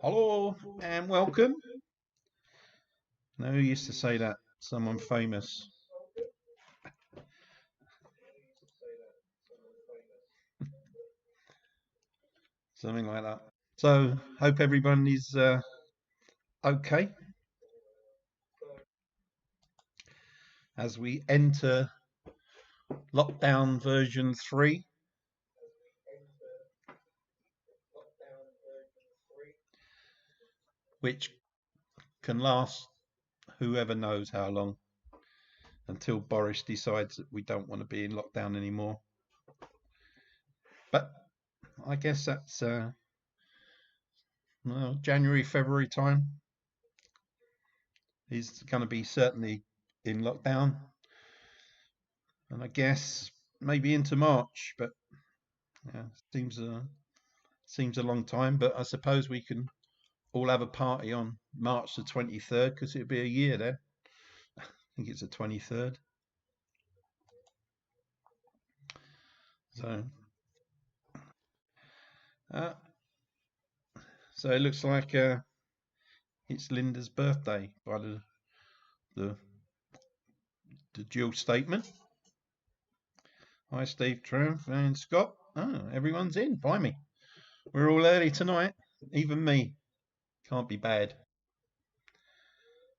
Hello and welcome. Now, who used to say that? Someone famous. Something like that. So, hope everyone is okay as we enter lockdown version 3, which can last whoever knows how long until Boris decides that we don't want to be in lockdown anymore. But I guess that's well, January, February time. He's going to be certainly in lockdown. And I guess maybe into March, but yeah, seems a long time. But I suppose we can all have a party on March the 23rd because it'll be a year then. I think it's the 23rd. So, uh, so it looks like it's Linda's birthday by the the dual statement. Hi, Steve, Triumph, and Scott. Oh, everyone's in. Blimey, we're all early tonight. Even me. Can't be bad.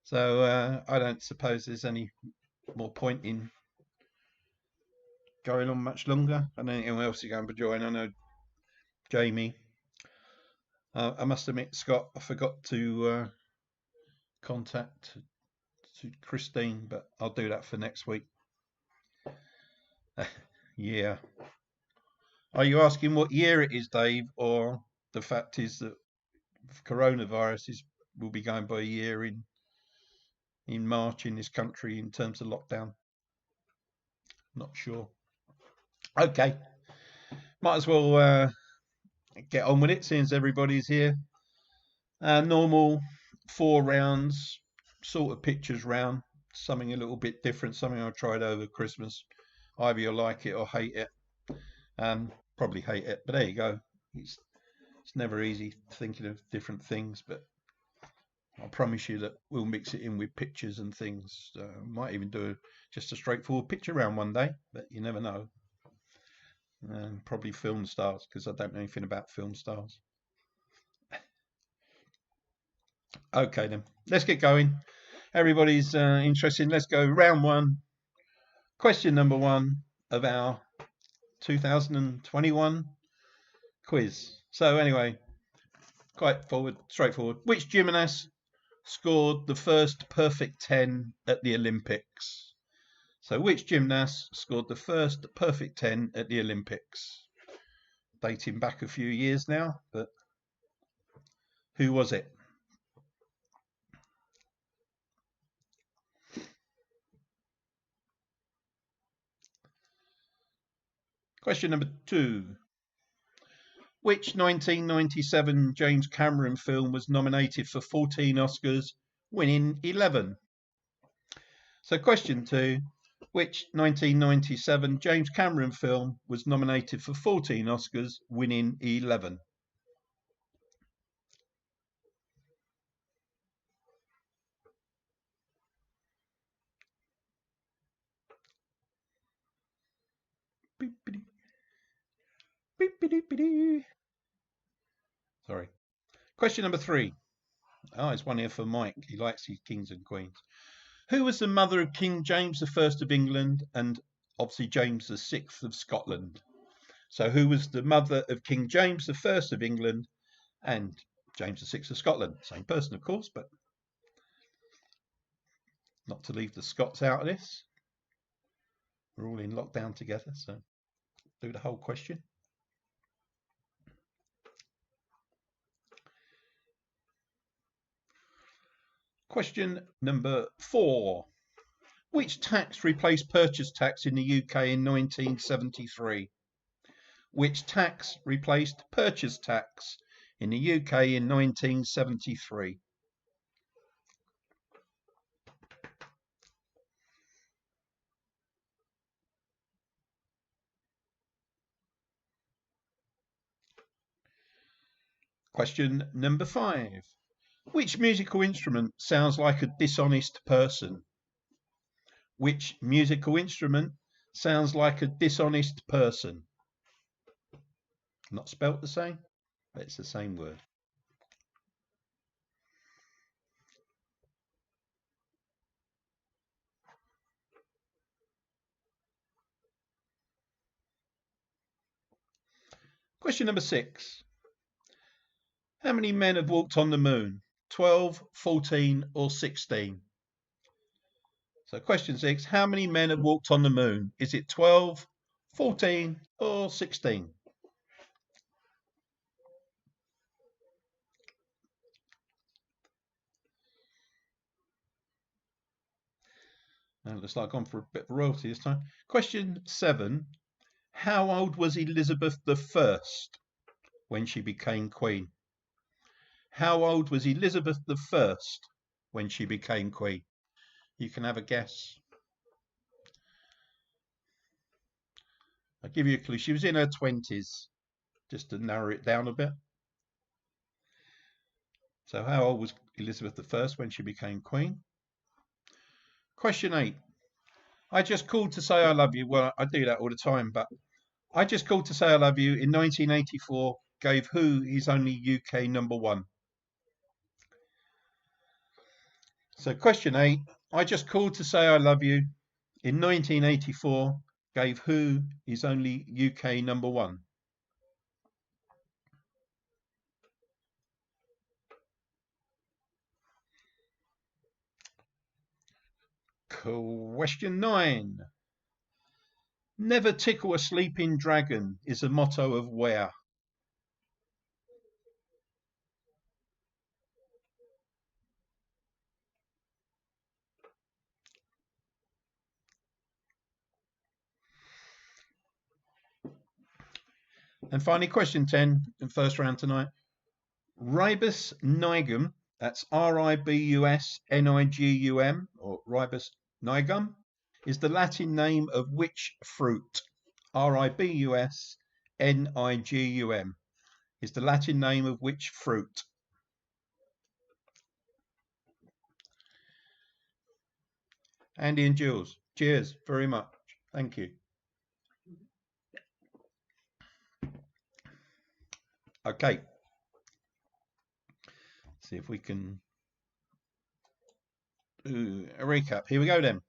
So I don't suppose there's any more point in going on much longer. I don't know anyone else is going to join. I know Jamie. I must admit, Scott, I forgot to contact to Christine, but I'll do that for next week. Yeah. Are you asking what year it is, Dave, or the fact is that coronavirus will be going by a year in March in this country in terms of lockdown? Not sure. Okay, might as well get on with it since everybody's here. Normal 4 rounds, sort of pictures round, something a little bit different, something I tried over Christmas. Either you like it or hate it. Probably hate it, but there you go. It's never easy thinking of different things, but I promise you that we'll mix it in with pictures and things. Might even do just a straightforward picture round one day, but you never know. Probably film stars because I don't know anything about film stars. Okay then, let's get going. Everybody's interested. Let's go round one. Question number one of our 2021 quiz. So anyway, quite straightforward. Which gymnast scored the first perfect 10 at the Olympics? So which gymnast scored the first perfect 10 at the Olympics? Dating back a few years now, but who was it? Question number two. Which 1997 James Cameron film was nominated for 14 Oscars, winning 11? So question two. Which 1997 James Cameron film was nominated for 14 Oscars, winning 11? Sorry. Question number three. Oh, it's one here for Mike. He likes his kings and queens. Who was the mother of King James I of England and obviously James VI of Scotland? So who was the mother of King James I of England and James VI of Scotland? Same person, of course, but not to leave the Scots out of this. We're all in lockdown together, so do the whole question. Question number four. Which tax replaced purchase tax in the UK in 1973? Which tax replaced purchase tax in the UK in 1973? Question number 5. Which musical instrument sounds like a dishonest person? Which musical instrument sounds like a dishonest person? Not spelt the same, but it's the same word. Question number 6. How many men have walked on the moon? 12, 14 or 16? So question 6, how many men have walked on the moon? Is it 12, 14 or 16? And it looks like I've gone for a bit of royalty this time. Question 7, how old was Elizabeth I when she became queen? How old was Elizabeth I when she became queen? You can have a guess. I'll give you a clue. She was in her 20s, just to narrow it down a bit. So how old was Elizabeth I when she became queen? Question 8. I just called to say I love you. Well, I do that all the time, but I just called to say I love you in 1984 gave who his only UK #1? So question 8. I just called to say I love you in 1984 gave who his only UK #1? Question 9. Never tickle a sleeping dragon is the motto of where? And finally, question 10, in first round tonight. Ribus nigum, that's RIBUS NIGUM, or Ribus nigum, is the Latin name of which fruit? RIBUS NIGUM is the Latin name of which fruit? Andy and Jules, cheers very much. Thank you. Okay. See if we can do a recap. Here we go then.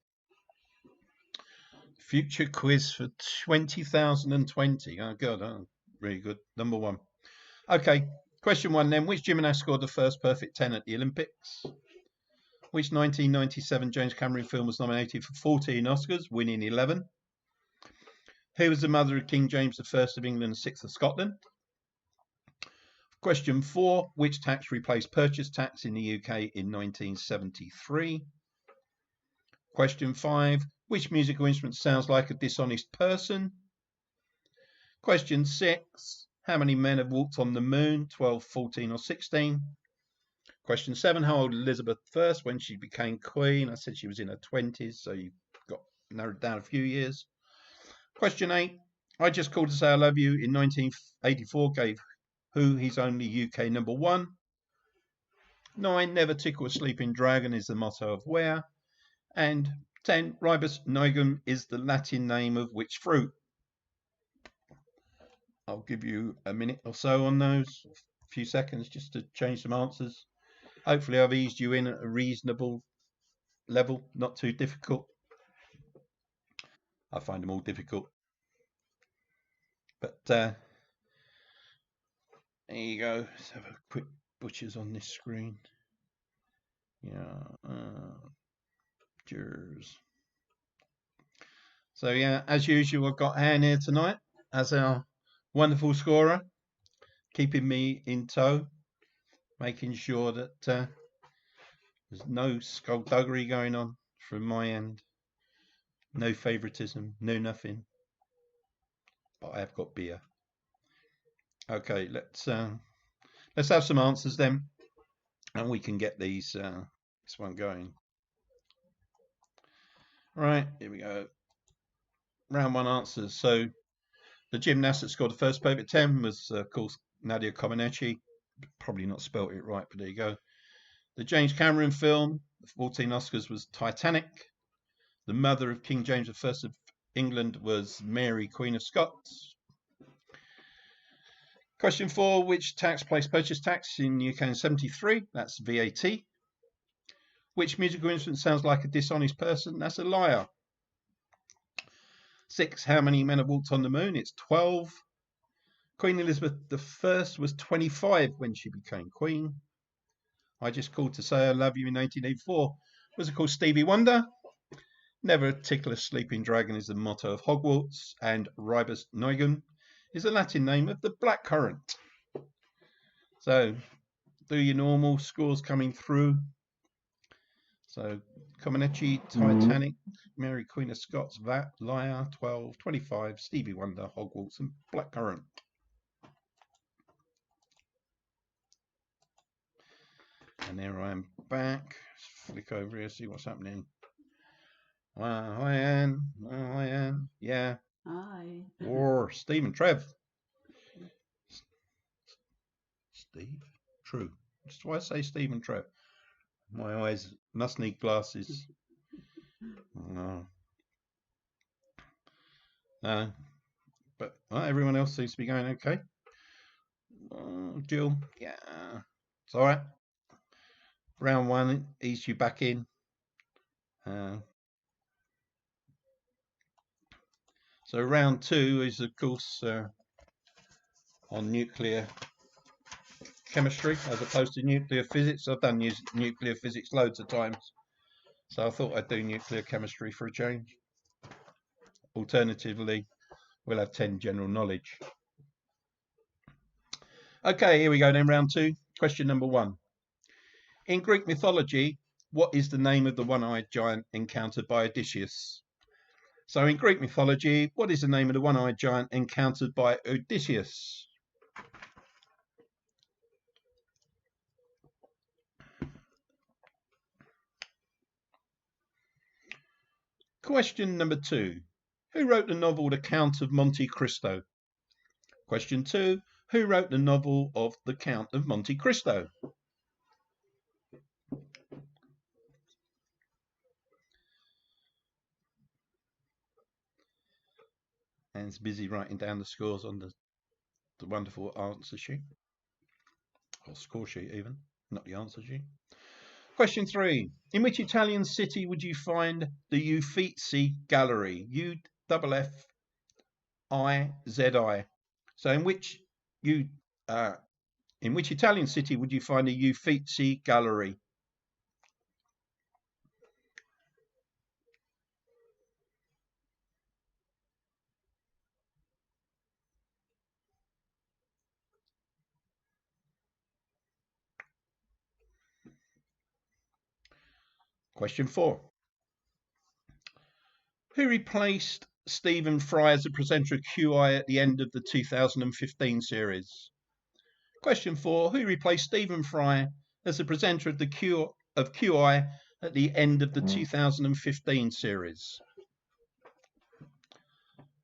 Future quiz for 2020. Oh, God, oh, really good. #1. Okay, question 1 then. Which gymnast scored the first perfect 10 at the Olympics? Which 1997 James Cameron film was nominated for 14 Oscars, winning 11? Who was the mother of King James I of England and 6th of Scotland? Question 4. Which tax replaced purchase tax in the UK in 1973? Question 5. Which musical instrument sounds like a dishonest person? Question 6. How many men have walked on the moon? 12, 14 or 16? Question 7. How old was Elizabeth I when she became queen? I said she was in her 20s, so you've got narrowed down a few years. Question 8. I just called to say I love you in 1984 gave who his only UK #1? 9. Never tickle a sleeping dragon is the motto of where? And 10. Ribus nigum is the Latin name of which fruit? I'll give you a minute or so on those, a few seconds just to change some answers. Hopefully I've eased you in at a reasonable level, not too difficult. I find them all difficult. But there you go. Let's have a quick butchers on this screen. Yeah, Jers. So yeah, as usual, I've got Anne here tonight as our wonderful scorer, keeping me in tow, making sure that there's no skullduggery going on from my end, no favoritism, no nothing. But I have got beer. Okay, let's have some answers then, and we can get these this one going. Right, here we go. Round 1 answers. So the gymnast that scored the first perfect 10 was, of course, Nadia Comaneci. probably not spelt it right, but there you go. The James Cameron film, 14 Oscars, was Titanic. The mother of King James I of England was Mary, Queen of Scots. Question 4, which tax placed purchase tax in the UK in 73? That's VAT. Which musical instrument sounds like a dishonest person? That's a liar. 6, how many men have walked on the moon? It's 12. Queen Elizabeth I was 25 when she became queen. I Just Called to Say I Love You in 1984. Was it called Stevie Wonder? Never Tickle a Sleeping Dragon is the motto of Hogwarts, and Ribus Noigum is the Latin name of the blackcurrant. So, do your normal scores coming through. So, Comaneci, Titanic, Mary Queen of Scots, VAT, Liar, 12, 25, Stevie Wonder, Hogwarts, and blackcurrant. And there I am back. Let's flick over here, see what's happening. Hi, Anne. Hi, Anne. Yeah. Hi. Or Steve and Trev. Steve? True. That's why I say Steve and Trev. My eyes must need glasses. No. No. But everyone else seems to be going okay. Jill, yeah. It's all right. Round 1 ease you back in. So round 2 is, of course, on nuclear chemistry as opposed to nuclear physics. I've done nuclear physics loads of times, so I thought I'd do nuclear chemistry for a change. Alternatively, we'll have 10 general knowledge. Okay, here we go then, round 2. Question number 1. In Greek mythology, what is the name of the one-eyed giant encountered by Odysseus? So in Greek mythology, what is the name of the one-eyed giant encountered by Odysseus? Question number 2. Who wrote the novel The Count of Monte Cristo? Question 2. Who wrote the novel of The Count of Monte Cristo? Anne's busy writing down the scores on the wonderful answer sheet. Or score sheet even, not the answer sheet. Question 3. In which Italian city would you find the Uffizi Gallery? U-F-F-I-Z-I. So in which Italian city would you find the Uffizi Gallery? Question 4. Who replaced Stephen Fry as the presenter of QI at the end of the 2015 series? Question 4. Who replaced Stephen Fry as the presenter of QI at the end of the 2015 series?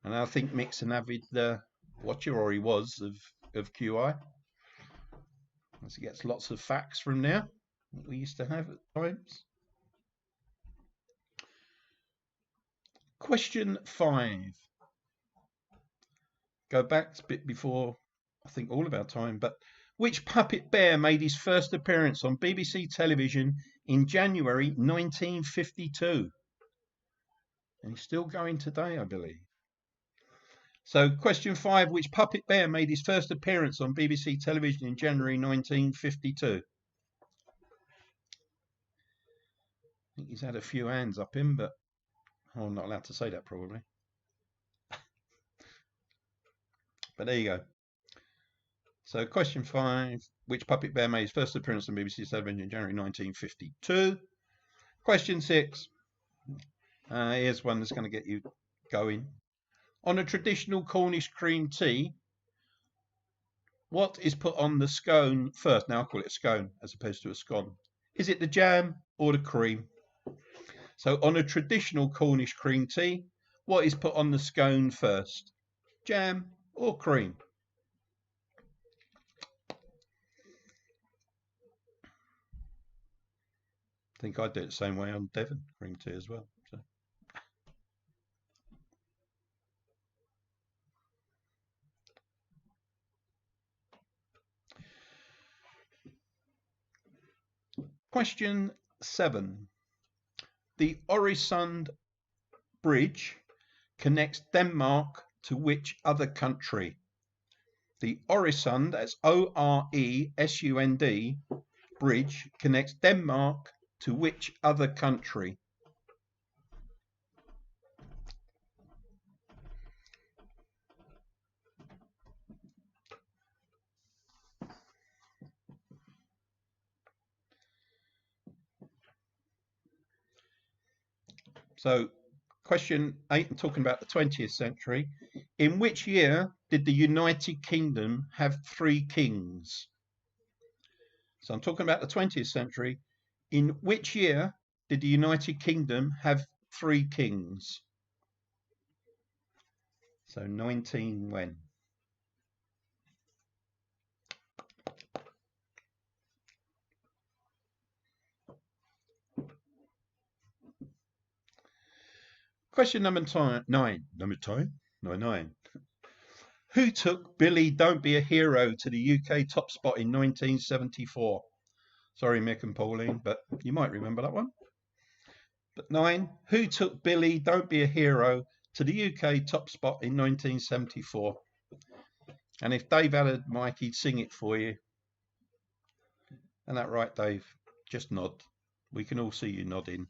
And I think Mick's an avid watcher, or he was, of QI. As he gets lots of facts from there that we used to have at times. Question 5. Go back a bit before, I think, all of our time, but which puppet bear made his first appearance on BBC television in January 1952? And he's still going today, I believe. So question 5, which puppet bear made his first appearance on BBC television in January 1952? I think he's had a few hands up him, but I'm not allowed to say that probably. But there you go. So question 5, which puppet bear made his first appearance on BBC television in January 1952? Question 6. Here's one that's going to get you going. On a traditional Cornish cream tea, what is put on the scone first? Now I call it a scone as opposed to a scone. Is it the jam or the cream? So on a traditional Cornish cream tea, what is put on the scone first? Jam or cream? think I do it the same way on Devon green tea as well. So. Question 7. The Øresund Bridge connects Denmark to which other country? The Øresund, that's Oresund, bridge connects Denmark to which other country? So, question 8, I'm talking about the 20th century. In which year did the United Kingdom have 3 kings? So, I'm talking about the 20th century. In which year did the United Kingdom have 3 kings? So, 19 when? Question number 9. Who took Billy Don't Be a Hero to the UK top spot in 1974? Sorry, Mick and Pauline, but you might remember that one. But 9. Who took Billy Don't Be a Hero to the UK top spot in 1974? And if Dave had a mic, he'd sing it for you. Isn't that right, Dave? Just nod. We can all see you nodding.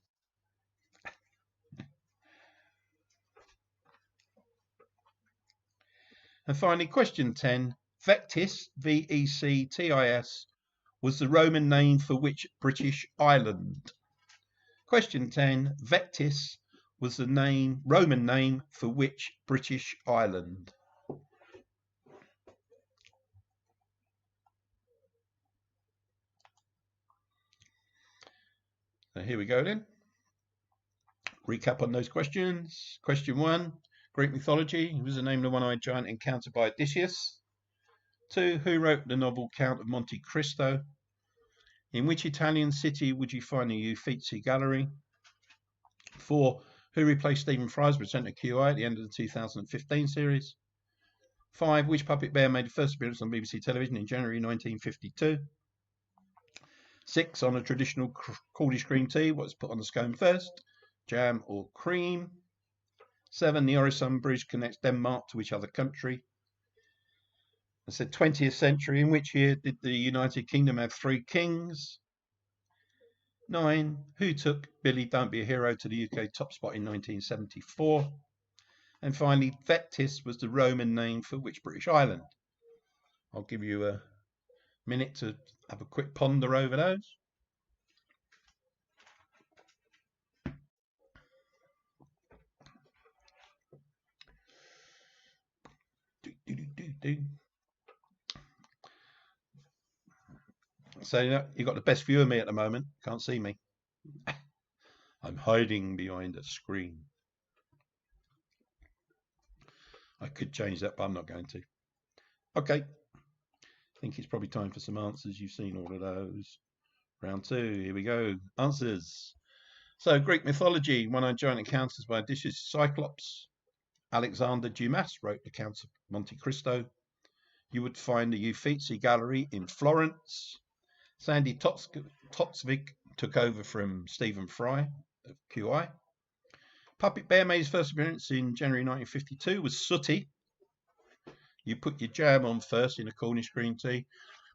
And finally, question 10. Vectis, Vectis, was the Roman name for which British island? Question 10. Vectis was the Roman name for which British island? So here we go then. Recap on those questions. Question 1. Greek mythology. Who was the name of the one-eyed giant encountered by Odysseus? 2. Who wrote the novel Count of Monte Cristo? In which Italian city would you find the Uffizi Gallery? 4. Who replaced Stephen Fry as presenter QI at the end of the 2015 series? 5. Which puppet bear made the first appearance on BBC television in January 1952? 6. On a traditional Cornish green tea, what's put on the scone first? Jam or cream? 7. The Øresund Bridge connects Denmark to which other country? I said 20th century. In which year did the United Kingdom have 3 kings? 9. Who took Billy Don't Be a Hero to the UK top spot in 1974? And finally, Vectis was the Roman name for which British island? I'll give you a minute to have a quick ponder over those. So you've got the best view of me at the moment. Can't see me. I'm hiding behind a screen. I could change that, but I'm not going to. Okay. I think it's probably time for some answers. You've seen all of those. Round 2. Here we go. Answers. So, Greek mythology. One-eyed giant encounters by Odysseus Cyclops. Alexander Dumas wrote the Count of Monte Cristo. You would find the Uffizi Gallery in Florence. Sandy Toksvig took over from Stephen Fry of QI. Puppet Bear made his first appearance in January 1952 was Sooty. You put your jam on first in a Cornish green tea.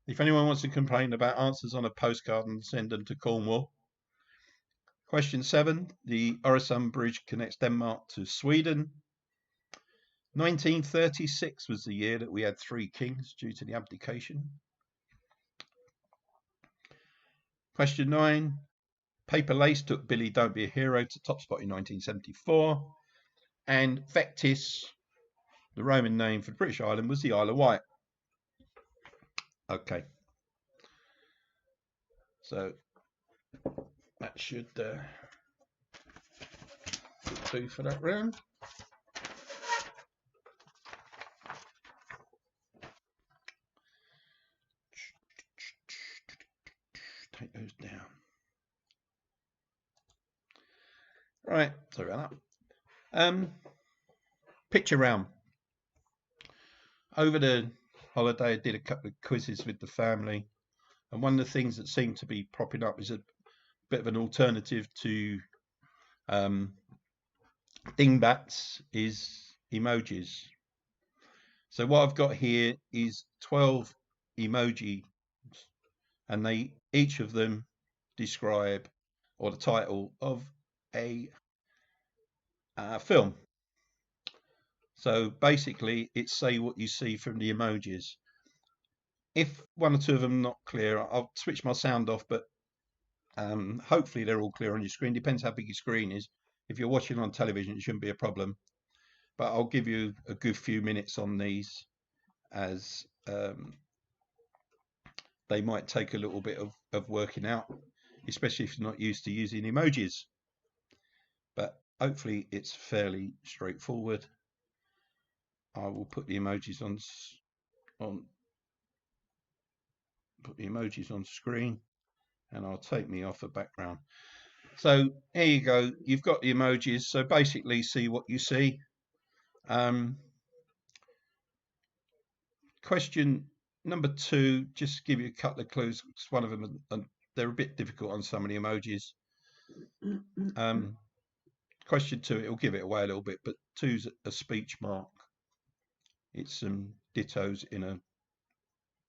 If anyone wants to complain about answers on a postcard, and send them to Cornwall. Question 7. The Øresund Bridge connects Denmark to Sweden. 1936 was the year that we had 3 kings due to the abdication. Question 9. Paper Lace took Billy Don't Be a Hero to top spot in 1974. And Vectis, the Roman name for the British island, was the Isle of Wight. Okay. So that should do for that round. Take those down. Right, sorry about that. Picture round. Over the holiday, I did a couple of quizzes with the family, and one of the things that seemed to be propping up is a bit of an alternative to dingbats is emojis. So what I've got here is 12 emoji, and they each of them describe or the title of a film. So basically, it's say what you see from the emojis. If one or two of them not clear, I'll switch my sound off, but hopefully they're all clear on your screen. Depends how big your screen is. If you're watching on television, it shouldn't be a problem. But I'll give you a good few minutes on these, as they might take a little bit of working out, especially if you're not used to using emojis. But hopefully it's fairly straightforward. I will put the emojis on screen, and I'll take me off the background. So here you go. You've got the emojis. So basically, see what you see. Question number 2, just give you a couple of clues. One of them, they're a bit difficult on some of the emojis. Question 2, it'll give it away a little bit, but 2's a speech mark. It's some dittos in a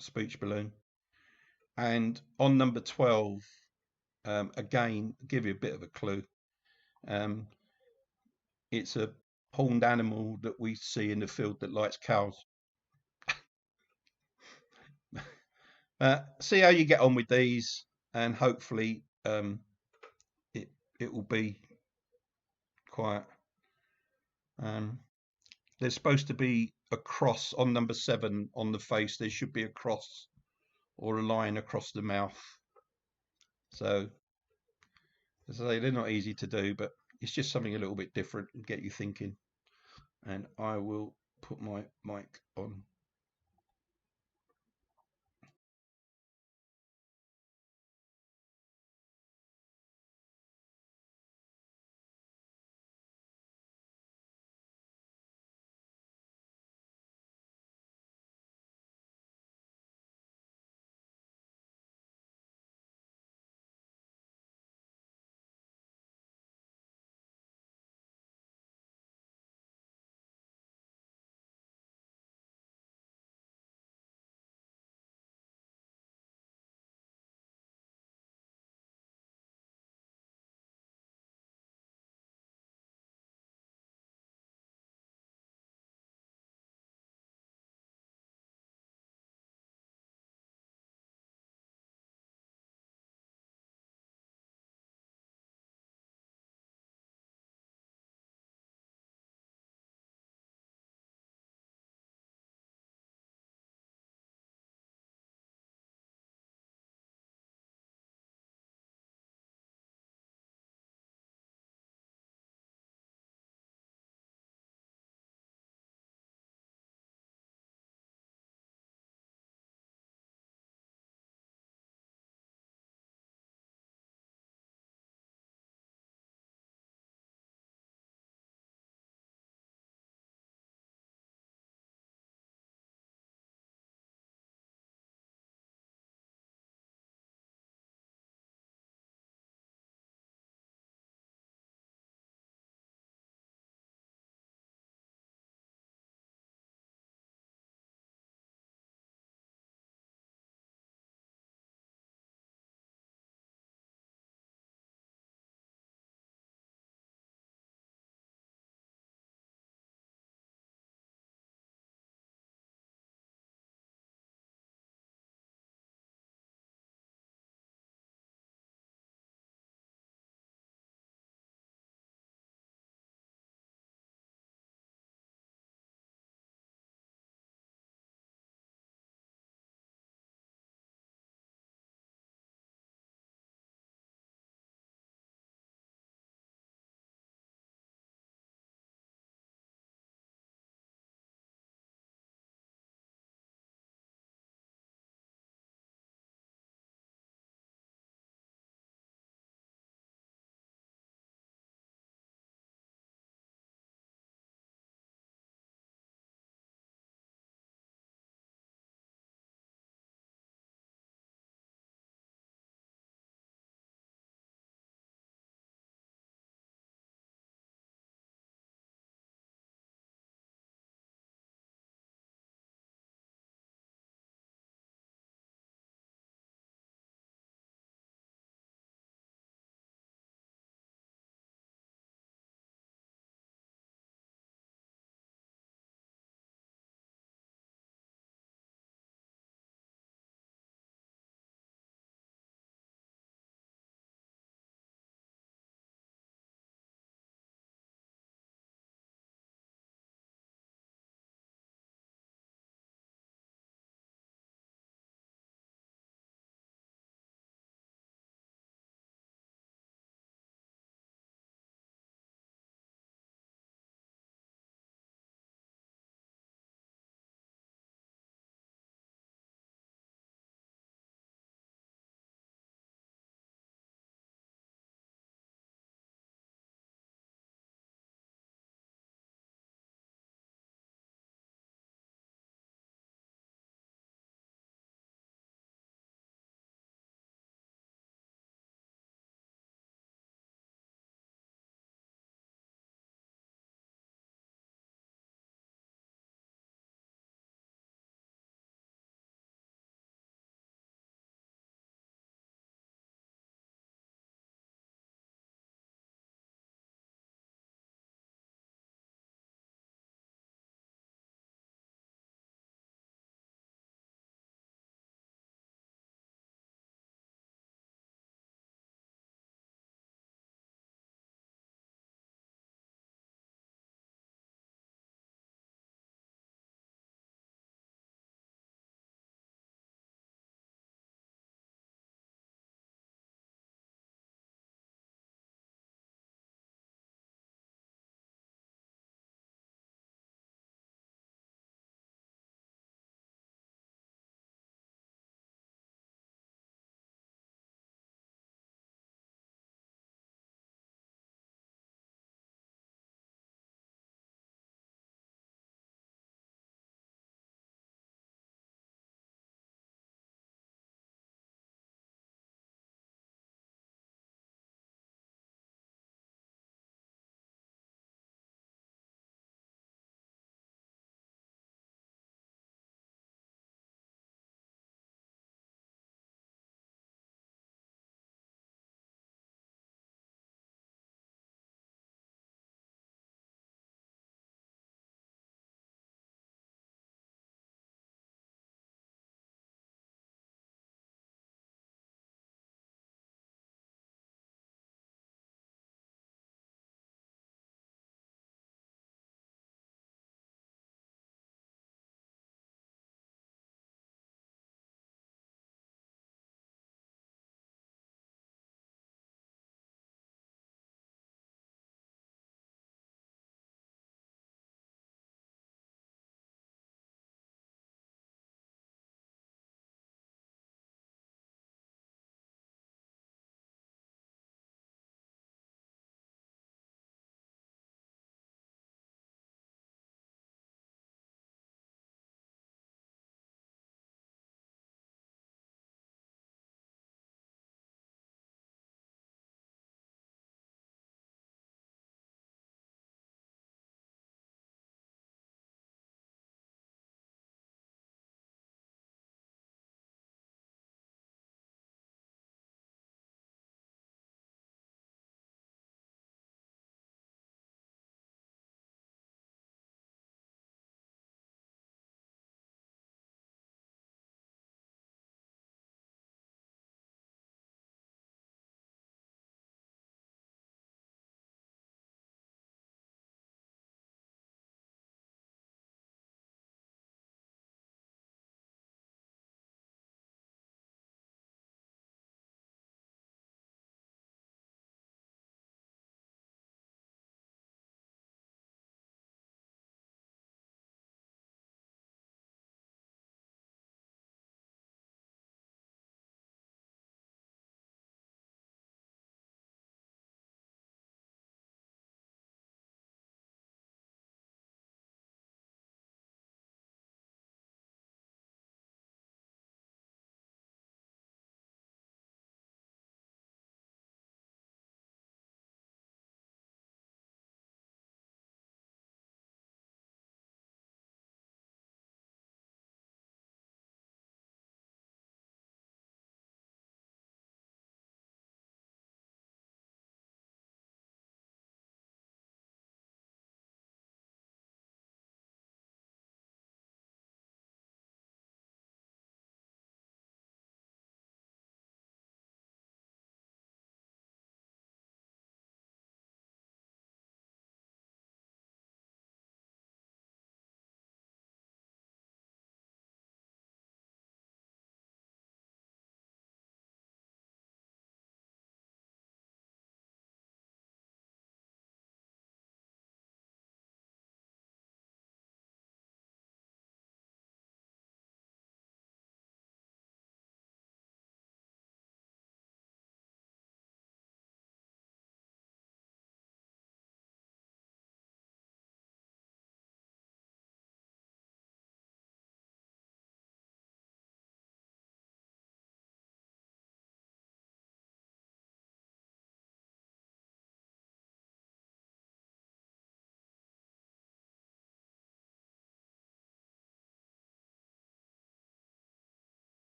speech balloon. And on number 12, again, give you a bit of a clue. It's a horned animal that we see in the field that likes cows. See how you get on with these, and hopefully it will be quite. There's supposed to be a cross on number 7 on the face. There should be a cross or a line across the mouth. So, as I say, they're not easy to do, but it's just something a little bit different and get you thinking. And I will put my mic on.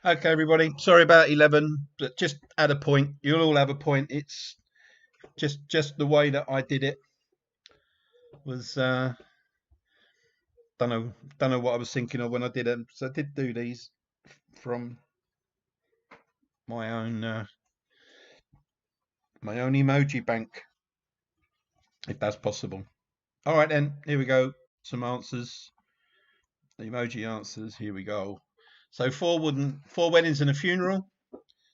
Okay, everybody. Sorry about 11, but just add a point. You'll all have a point. It's just the way that I did it was don't know what I was thinking of when I did them. So I did do these from my own emoji bank, if that's possible. All right then, here we go. Some answers. The emoji answers. Here we go. So 4 weddings and a funeral.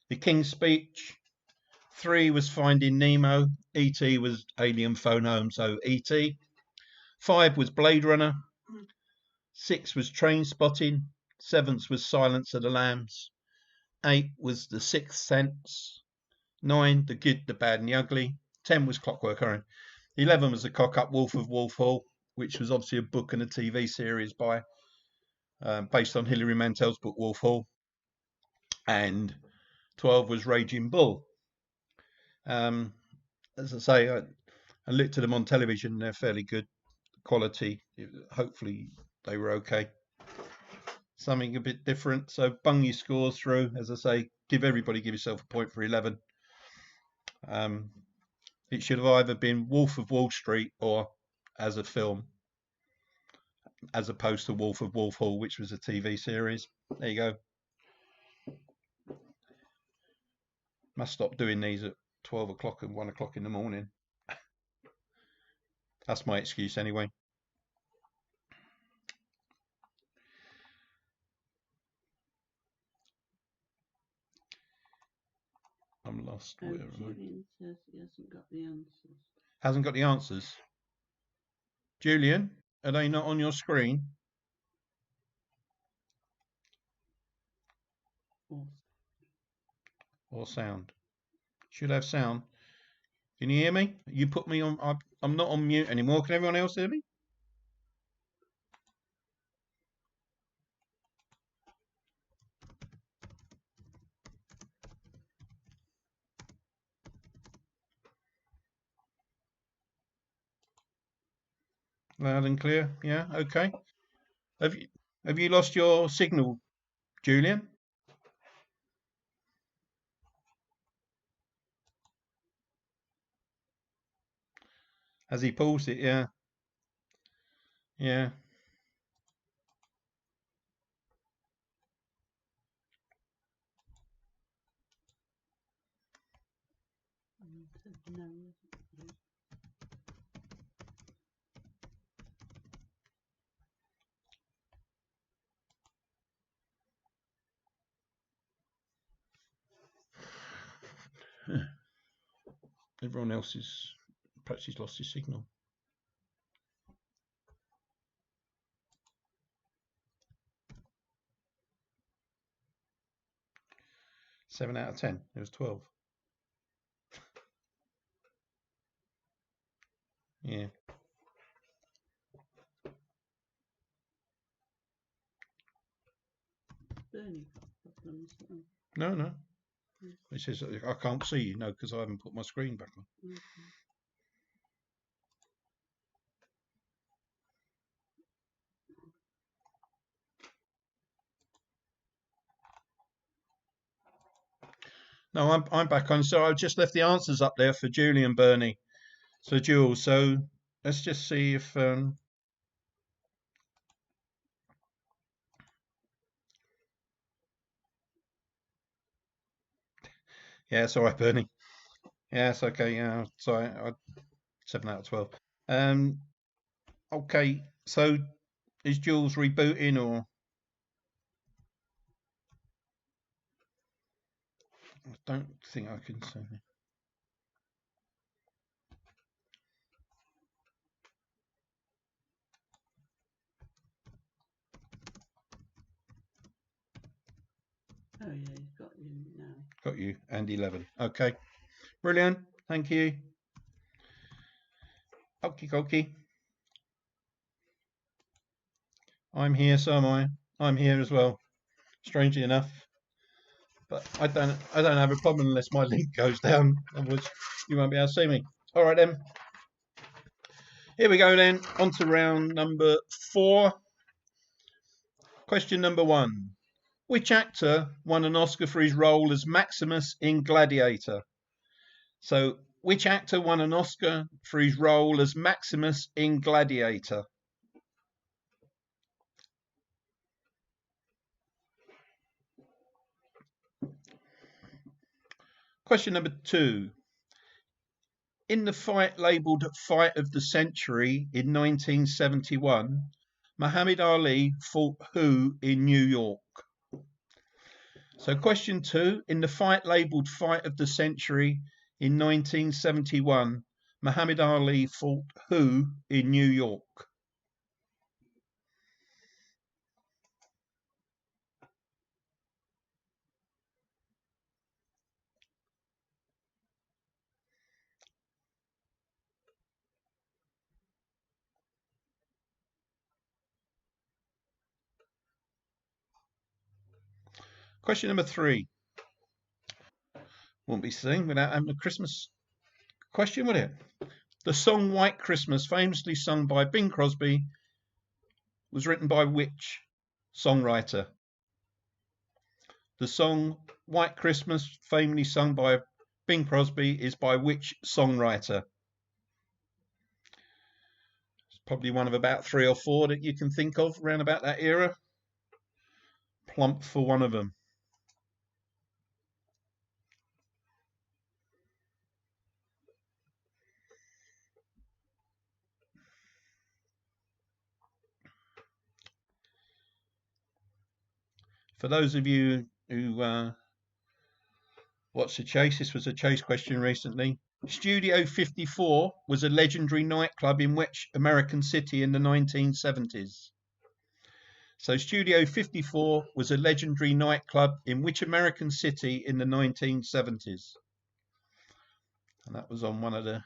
The King's Speech. 3 was Finding Nemo. E.T. was Alien Phone Home, so E.T. 5 was Blade Runner. 6 was Train Spotting. 7 was Silence of the Lambs. 8 was The Sixth Sense. 9, The Good, the Bad and the Ugly. 10 was Clockwork Orange. 11 was The Cock-Up Wolf of Wolf Hall, which was obviously a book and a TV series by based on Hilary Mantel's book Wolf Hall. And 12 was Raging Bull. As I say, I looked at them on television. They're fairly good quality. Hopefully they were okay. Something a bit different. So bung your scores through. As I say, give yourself a point for 11. It should have either been Wolf of Wall Street or as a film, as opposed to Wolf of Wolf Hall, which was a TV series. There you go. Must stop doing these at 12 o'clock and 1 o'clock in the morning. That's my excuse anyway. I'm lost. Where am I? Julian says he hasn't got the answers. Hasn't got the answers. Julian, are they not on your screen? Or sound? Should have sound. Can you hear me? You put me on. I'm not on mute anymore. Can everyone else hear me? Loud and clear. Yeah. Okay. Have you lost your signal, Julian? Has he paused it? Yeah. Yeah. No. Everyone else is perhaps he's lost his signal. Seven out of 10. It was 12. Yeah. Bernie got problems. No. It says I can't see you. No, because I haven't put my screen back on. Okay. No, I'm back on. So I've just left the answers up there for Julie and Bernie. So Jules, so let's just see if yeah, it's all right, Bernie. Yeah, it's okay. Yeah, sorry, 7 out of 12. Okay, so is Jules rebooting or? I don't think I can see. Oh yeah, he's got you now. Got you, and 11. Okay, brilliant. Thank you. Okie dokie. I'm here, so am I. I'm here as well. Strangely enough, but I don't have a problem unless my link goes down. Otherwise, you won't be able to see me. All right then. Here we go then. On to round number 4. Question number 1. Which actor won an Oscar for his role as Maximus in Gladiator? So, which actor won an Oscar for his role as Maximus in Gladiator? Question number 2. In the fight labelled Fight of the Century in 1971, Muhammad Ali fought who in New York? So question 2, in the fight labelled Fight of the Century in 1971, Muhammad Ali fought who in New York? Question number 3. Wouldn't be sing without having a Christmas question, would it? The song White Christmas, famously sung by Bing Crosby, was written by which songwriter? The song White Christmas, famously sung by Bing Crosby, is by which songwriter? It's probably one of about 3 or 4 that you can think of around about that era. Plump for one of them. For those of you who watched the chase, this was a chase question recently. Studio 54 was a legendary nightclub in which American city in the 1970s? So Studio 54 was a legendary nightclub in which American city in the 1970s? And that was on one of the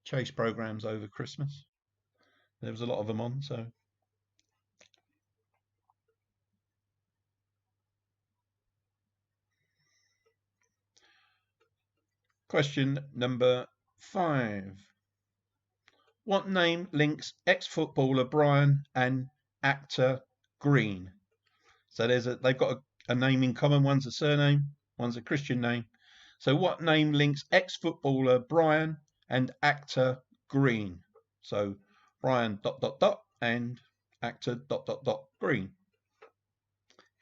chase programs over Christmas. There was a lot of them on, so. Question number 5. What name links ex-footballer Brian and actor Green? So they've got a name in common. One's a surname, one's a Christian name. So what name links ex-footballer Brian and actor Green? So Brian ... and actor ... Green.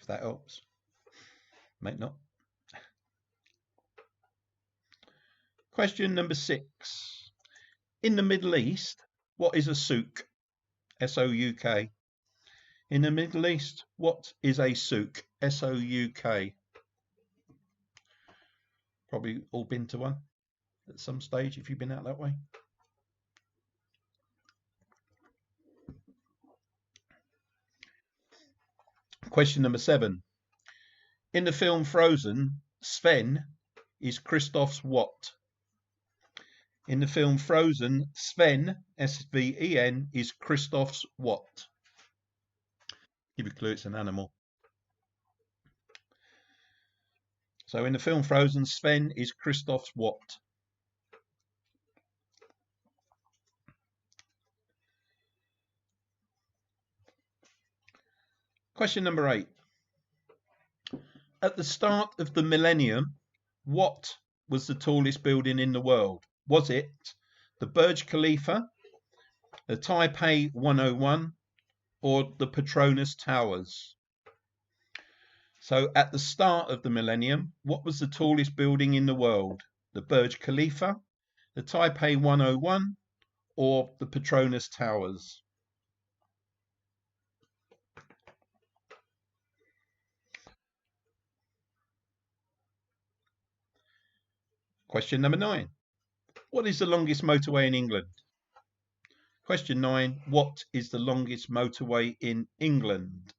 If that helps. May not. Question number 6. In the Middle East, what is a souk? S-O-U-K. In the Middle East, what is a souk? S-O-U-K. Probably all been to one at some stage if you've been out that way. Question number 7. In the film Frozen, Sven is Kristoff's what? In the film Frozen, Sven, S-V-E-N, is Kristoff's what? Give you a clue, it's an animal. So in the film Frozen, Sven is Kristoff's what? Question number 8. At the start of the millennium, what was the tallest building in the world? Was it the Burj Khalifa, the Taipei 101, or the Petronas Towers? So at the start of the millennium, what was the tallest building in the world? The Burj Khalifa, the Taipei 101, or the Petronas Towers? Question number 9. What is the longest motorway in England? Question 9. What is the longest motorway in England?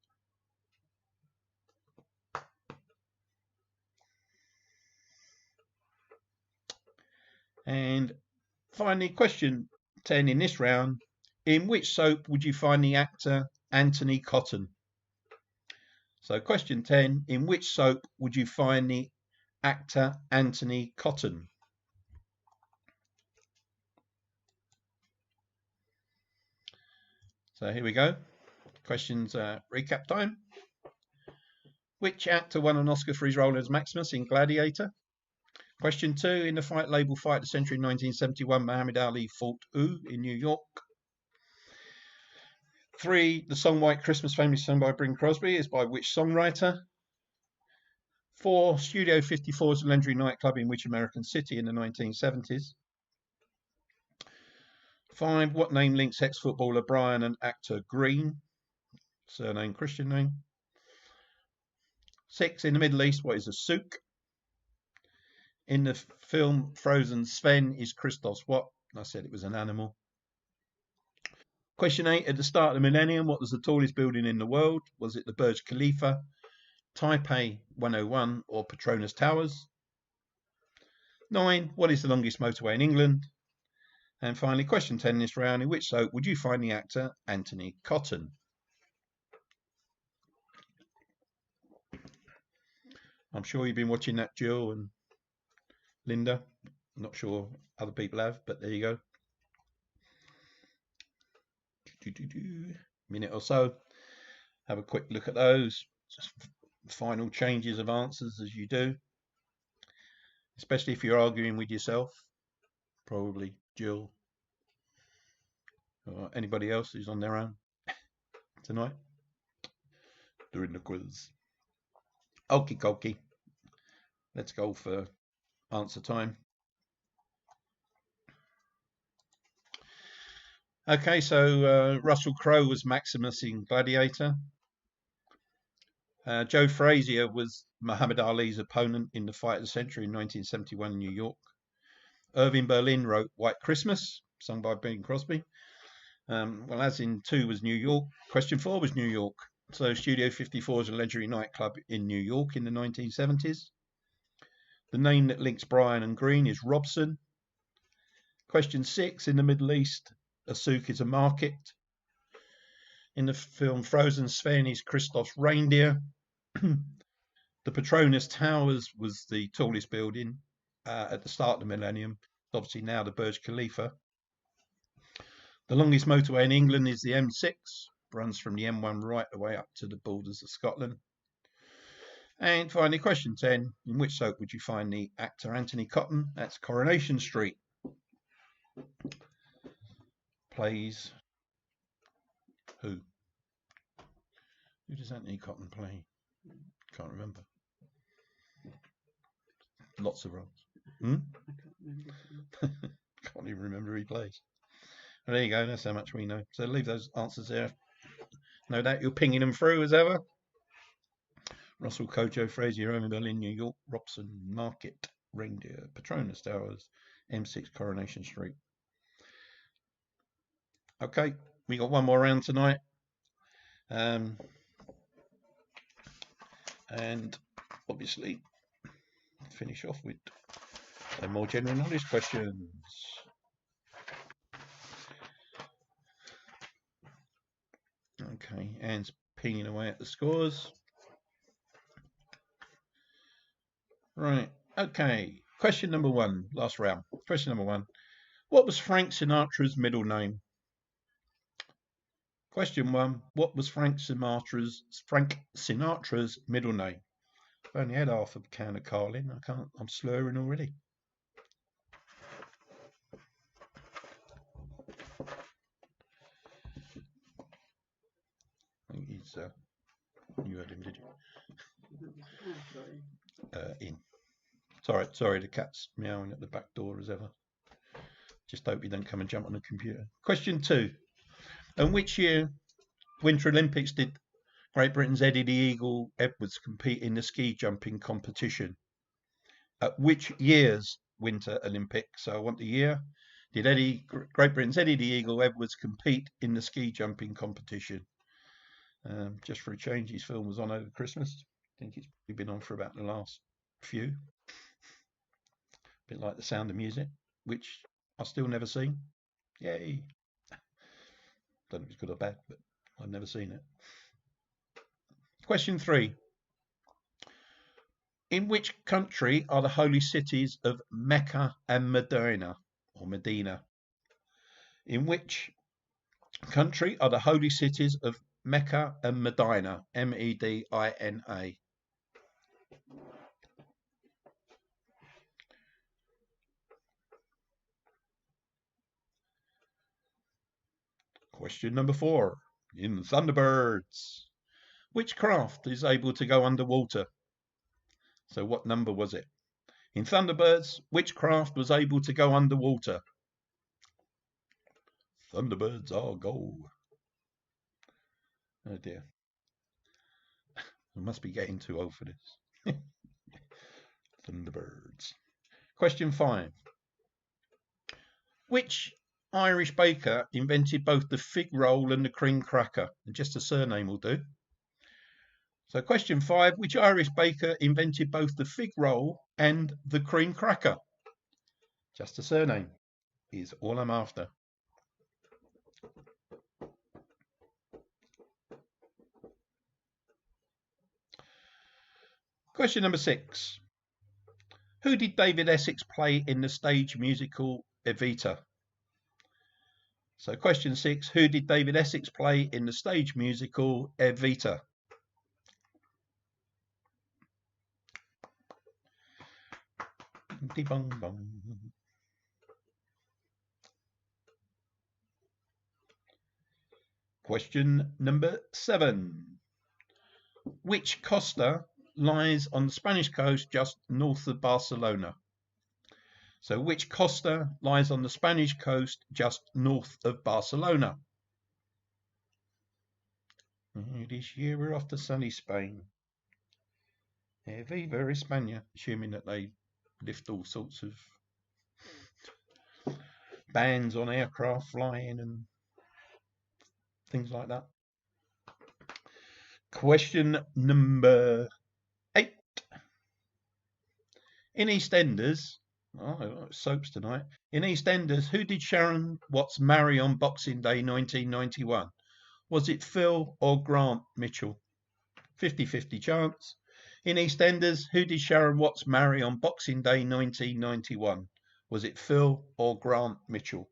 And finally, question 10 in this round. In which soap would you find the actor Anthony Cotton? So question 10. In which soap would you find the actor Anthony Cotton? So here we go. Questions recap time. Which actor won an Oscar for his role as Maximus in Gladiator? Question 2. In the fight label Fight of the Century in 1971, Muhammad Ali fought who in New York? 3. The song White Christmas, famously sung by Bing Crosby, is by which songwriter? 4. Studio 54 is a legendary nightclub in which American city in the 1970s? 5. What name links ex-footballer Brian and actor Green? Surname, Christian name. 6. In the Middle East, what is a souk? In the film Frozen, Sven is Christos what? I said it was an animal. Question 8. At the start of the millennium, what was the tallest building in the world? Was it the Burj Khalifa, Taipei 101, or Petronas Towers? 9. What is the longest motorway in England? And finally, question 10 in this round. In which soap would you find the actor Anthony Cotton? I'm sure you've been watching that, Jill and Linda. I'm not sure other people have, but there you go. Minute or so. Have a quick look at those. Just final changes of answers as you do. Especially if you're arguing with yourself. Probably Jill. Or anybody else who's on their own tonight. During the quiz. Okie dokie. Let's go for answer time. Okay, so Russell Crowe was Maximus in Gladiator. Joe Frazier was Muhammad Ali's opponent in the Fight of the Century in 1971 in New York. Irving Berlin wrote White Christmas, sung by Bing Crosby. Well, as in 2 was New York. Question 4 was New York. So Studio 54 is a legendary nightclub in New York in the 1970s. The name that links Brian and Green is Robson. Question 6, in the Middle East, a souk is a market. In the film Frozen, Sven is Christoph's reindeer. The Petronas Towers was the tallest building at the start of the millennium. Obviously now the Burj Khalifa. The longest motorway in England is the M6. Runs from the M1 right the way up to the borders of Scotland. And finally, question 10. In which soap would you find the actor Anthony Cotton? That's Coronation Street. Plays who? Who does Anthony Cotton play? Can't remember. Lots of roles. I can't remember. Can't even remember who he plays. Well, there you go. That's how much we know. So leave those answers there. No doubt you're pinging them through as ever. Russell Crowe, Joe Frazier, Irving Berlin, New York, Robson, Market, Reindeer, Petronas Towers, M6, Coronation Street. Okay, we got one more round tonight. And obviously finish off with some more general knowledge questions. Okay, Anne's pinging away at the scores. Right, okay. Question number 1, last round. Question number 1. What was Frank Sinatra's middle name? Question 1. What was Frank Sinatra's middle name? I've only had half a can of Carlin. I'm slurring already. I think he's you heard him, did you? In. Sorry, the cat's meowing at the back door as ever. Just hope he don't come and jump on the computer. Question 2. In which year Winter Olympics did Great Britain's Eddie the Eagle Edwards compete in the ski jumping competition? At which year's Winter Olympics? So I want the year. Did Great Britain's Eddie the Eagle Edwards compete in the ski jumping competition? Just for a change, his film was on over Christmas. I think it's been on for about the last few. A bit like The Sound of Music, which I've still never seen. Yay. Don't know if it's good or bad, but I've never seen it. Question 3. In which country are the holy cities of Mecca and Medina, or Medina? In which country are the holy cities of Mecca and Medina, Medina? Question number 4. In Thunderbirds, which craft is able to go underwater? So what number was it? In Thunderbirds, which craft was able to go underwater? Thunderbirds are go. Oh dear. I must be getting too old for this. Thunderbirds. Question 5. Which Irish baker invented both the fig roll and the cream cracker? And just a surname will do. So question 5, which Irish baker invented both the fig roll and the cream cracker? Just a surname is all I'm after. Question number 6. Who did David Essex play in the stage musical Evita? So question 6, who did David Essex play in the stage musical Evita? Question number 7. Which costa lies on the Spanish coast just north of Barcelona? So which costa lies on the Spanish coast just north of Barcelona? This year we're off to sunny Spain. Viva España, assuming that they lift all sorts of bans on aircraft flying and things like that. Question number 8. In EastEnders, soaps tonight. In EastEnders, who did Sharon Watts marry on Boxing Day 1991? Was it Phil or Grant Mitchell? 50-50 chance. In EastEnders, who did Sharon Watts marry on Boxing Day 1991? Was it Phil or Grant Mitchell?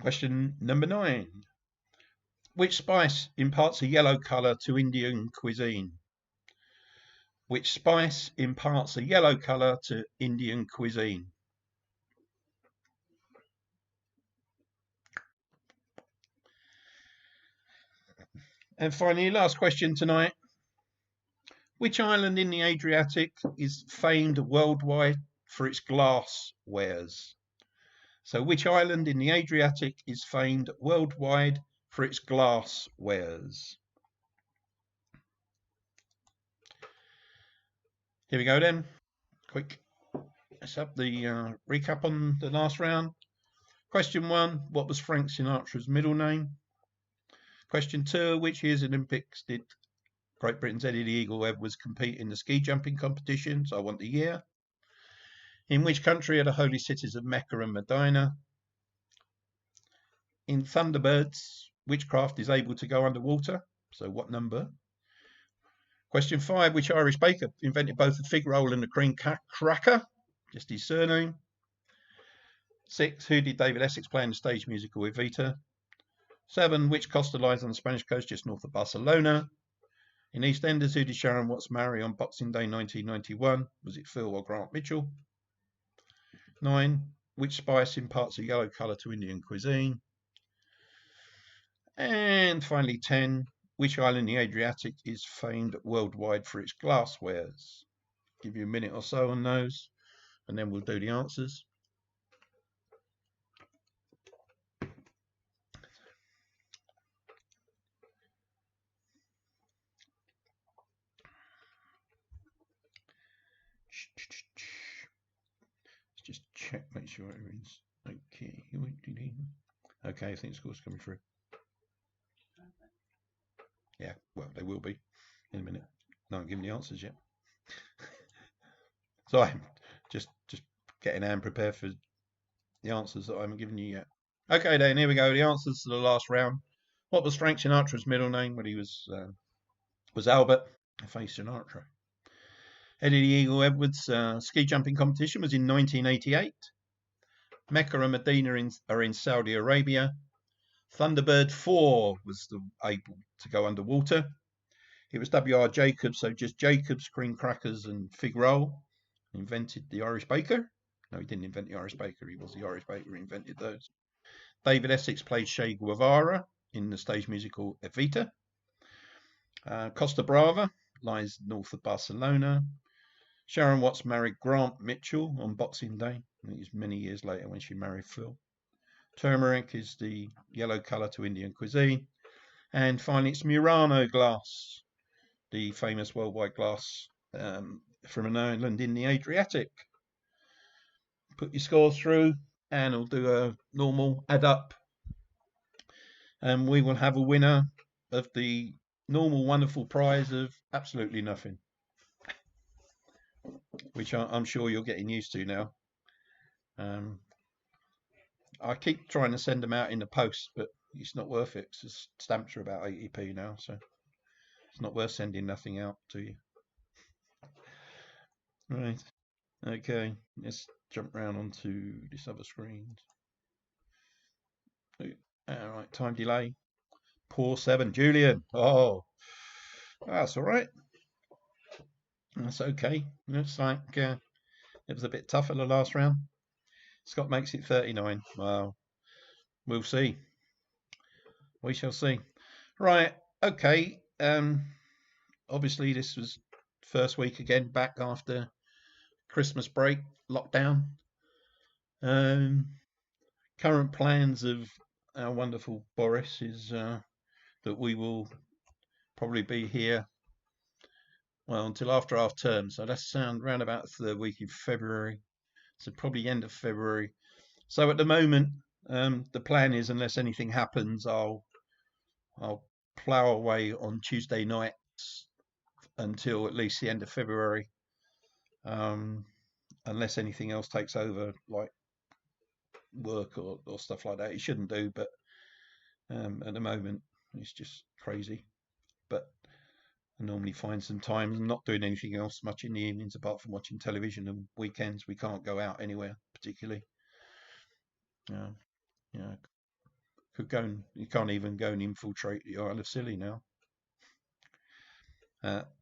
Question number 9. Which spice imparts a yellow colour to Indian cuisine? Which spice imparts a yellow colour to Indian cuisine? And finally, last question tonight. Which island in the Adriatic is famed worldwide for its glasswares? So which island in the Adriatic is famed worldwide for its glasswares? Here we go then. Quick. Let's have the recap on the last round. Question 1, what was Frank Sinatra's middle name? Question 2, which year's Olympics did Great Britain's Eddie the Eagle Edwards compete in the ski jumping competition? So I want the year. In which country are the holy cities of Mecca and Medina? In Thunderbirds, which craft is able to go underwater? So what number? Question 5, which Irish baker invented both the fig roll and the cream cracker? Just his surname. 6, who did David Essex play in the stage musical Evita? 7, which costa lies on the Spanish coast just north of Barcelona? In EastEnders, who did Sharon Watts marry on Boxing Day 1991? Was it Phil or Grant Mitchell? 9, which spice imparts a yellow colour to Indian cuisine? And finally 10, which island in the Adriatic is famed worldwide for its glasswares? Give you a minute or so on those, and then we'll do the answers. Let's just check, make sure everything's okay. Okay, I think the score's coming through. Yeah, well, they will be in a minute. No, I'm giving the answers yet. So I'm just getting Anne prepared for the answers that I haven't given you yet. Okay, then here we go. The answers to the last round. What was Frank Sinatra's middle name? Well, he was Albert Faye Sinatra. Eddie the Eagle Edwards ski jumping competition was in 1988. Mecca and Medina are in Saudi Arabia. Thunderbird 4 was able to go underwater. It was W.R. Jacobs, so just Jacobs, cream crackers, and fig roll. Invented the Irish baker. No, he didn't invent the Irish baker. He was the Irish baker who invented those. David Essex played Che Guevara in the stage musical Evita. Costa Brava lies north of Barcelona. Sharon Watts married Grant Mitchell on Boxing Day. It was many years later when she married Phil. Turmeric is the yellow colour to Indian cuisine. And finally, it's Murano glass, the famous worldwide glass from an island in the Adriatic. Put your scores through and we'll do a normal add up. And we will have a winner of the normal wonderful prize of absolutely nothing, which I'm sure you're getting used to now. I keep trying to send them out in the post, but it's not worth it. The stamps are about 80p now, so it's not worth sending nothing out to you. Right. Okay, let's jump around onto this other screen. All right, time delay. Poor 7. Julian. Oh, that's all right. That's okay. Looks like it was a bit tougher the last round. Scott makes it 39. Well, we'll see. We shall see. Right. Okay. Obviously, this was first week again back after Christmas break lockdown. Current plans of our wonderful Boris is that we will probably be here until after half term. So that's sound round about the third week in February. So probably end of February. So at the moment, the plan is, unless anything happens, I'll plough away on Tuesday nights until at least the end of February, unless anything else takes over, like work or stuff like that. It shouldn't do, but at the moment it's just crazy. But I normally find some time not doing anything else much in the evenings apart from watching television, and weekends we can't go out anywhere particularly. You can't even go and infiltrate the Isle of Scilly now.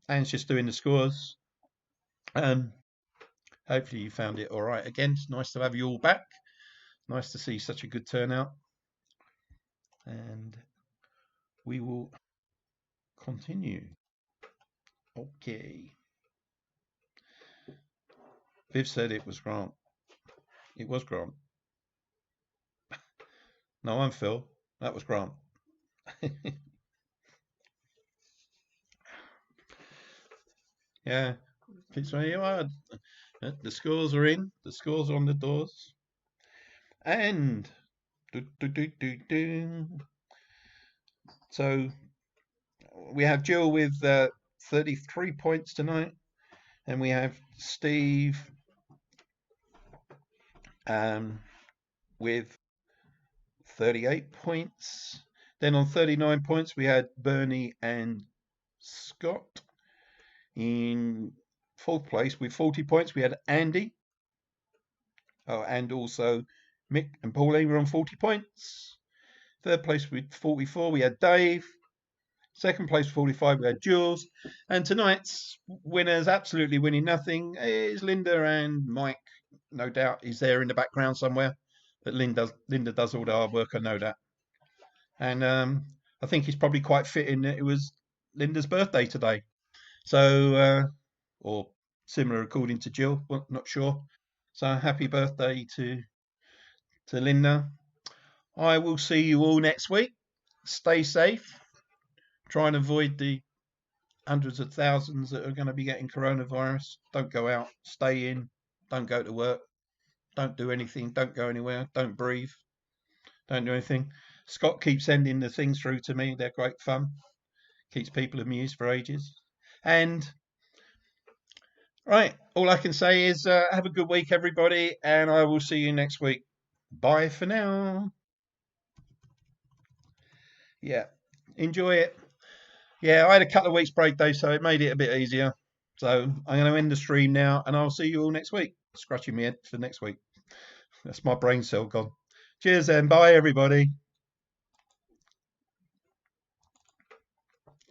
Anne's just doing the scores. Hopefully you found it all right again. It's nice to have you all back. Nice to see such a good turnout. And we will continue. Okay. Viv said it was Grant. It was Grant. No, I'm Phil. That was Grant. Yeah. So you are. The scores are in. The scores are on the doors. And so we have Jill with 33 points tonight, and we have Steve with 38 points. Then on 39 points we had Bernie and Scott. In fourth place with 40 points we had Andy. Oh, and also Mick and Pauline were on 40 points. Third place with 44 we had Dave. Second place 45 we had Jules. And tonight's winners, absolutely winning nothing, is Linda and Mike. No doubt he's there in the background somewhere, but Linda does all the hard work, I know that. And I think it's probably quite fitting that it was Linda's birthday today. So, or similar according to Jill, well, not sure. So happy birthday to Linda. I will see you all next week. Stay safe. Try and avoid the hundreds of thousands that are going to be getting coronavirus. Don't go out. Stay in. Don't go to work. Don't do anything. Don't go anywhere. Don't breathe. Don't do anything. Scott keeps sending the things through to me. They're great fun. Keeps people amused for ages. And right, all I can say is have a good week, everybody, and I will see you next week. Bye for now. Yeah, enjoy it. Yeah, I had a couple of weeks break though, so it made it a bit easier. So I'm going to end the stream now, and I'll see you all next week. Scratching my head for next week. That's my brain cell gone. Cheers then. Bye, everybody.